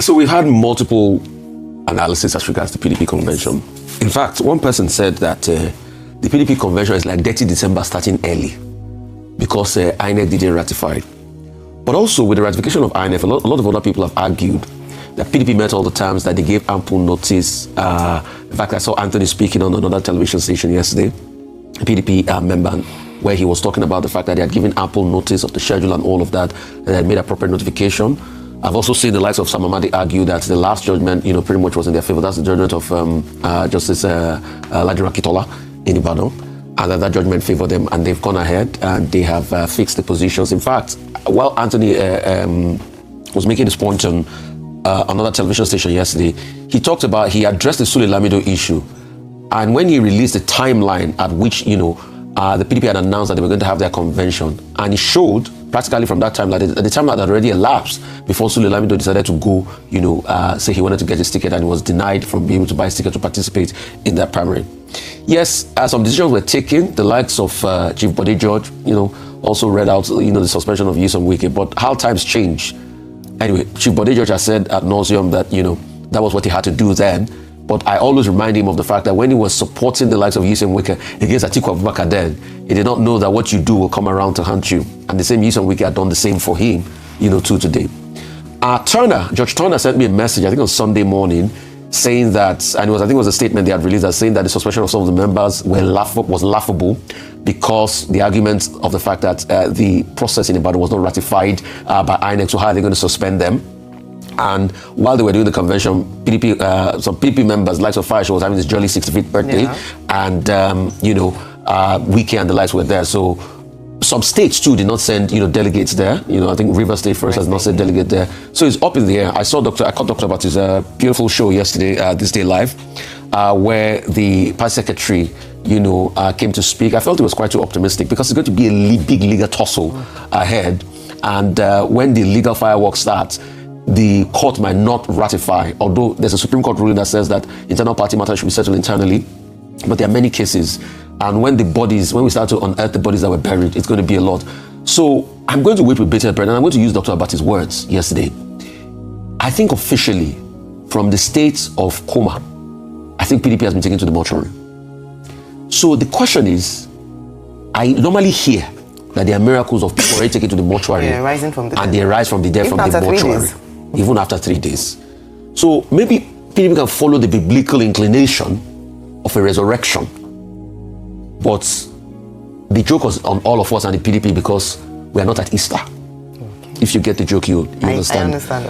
So we've had multiple analysis as regards the PDP convention. In fact, one person said that the PDP convention is like dirty December starting early because INEC didn't ratify it. But also with the ratification of INEC, a lot of other people have argued that PDP met all the terms, that they gave ample notice. In fact, I saw Anthony speaking on another television station yesterday, a PDP member, where he was talking about the fact that they had given ample notice of the schedule and all of that, and they had made appropriate notification. I've also seen the likes of Sam Amadi argue that the last judgment, pretty much was in their favor. That's the judgment of Justice Turaki in Ibadan, and that judgment favored them, and they've gone ahead and they have fixed the positions. In fact, while Anthony was making this point on another television station yesterday, he talked about, he addressed the Sule Lamido issue, and when he released the timeline at which, the PDP had announced that they were going to have their convention, and he showed practically from that time that the timeline had already elapsed before Sule Lamido decided to go, say he wanted to get his ticket, and he was denied from being able to buy his ticket to participate in that primary. Yes, some decisions were taken. The likes of Chief Bode George, also read out, the suspension of Nyesom Wike, but how times change. Anyway, Chief Bode George has said ad nauseum that, that was what he had to do then. But I always remind him of the fact that when he was supporting the likes of Nyesom Wike against Atiku Abubakar then, he did not know that what you do will come around to haunt you. And the same Nyesom Wike had done the same for him, too today. George Turner sent me a message, I think on Sunday morning, saying that, and I think it was a statement they had released, saying that the suspension of some of the members was laughable because the argument of the fact that the process in Ibadan was not ratified by INEC, so how are they going to suspend them? And while they were doing the convention, some PDP members, likes of Fire, was having this jolly 65th birthday, and Wike and the likes were there. So some states too did not send delegates there. I think Rivers State, for instance, has not sent delegate there. So it's up in the air. I caught Dr. about his beautiful show yesterday, This Day Live, where the party secretary came to speak. I felt it was quite too optimistic because it's going to be a big legal tussle ahead, and when the legal fireworks start, the court might not ratify, although there's a Supreme Court ruling that says that internal party matters should be settled internally. But there are many cases, and when we start to unearth the bodies that were buried, it's going to be a lot. So I'm going to wait with bated breath, and I'm going to use Dr. Abati's words yesterday. I think officially, from the state of coma, I think PDP has been taken to the mortuary. So the question is, I normally hear that there are miracles of people already taken to the mortuary, and they rise from the dead from the mortuary, even after 3 days. So maybe PDP can follow the biblical inclination of a resurrection. But the joke was on all of us and the PDP because we are not at Easter. Okay. If you get the joke, you understand. I understand.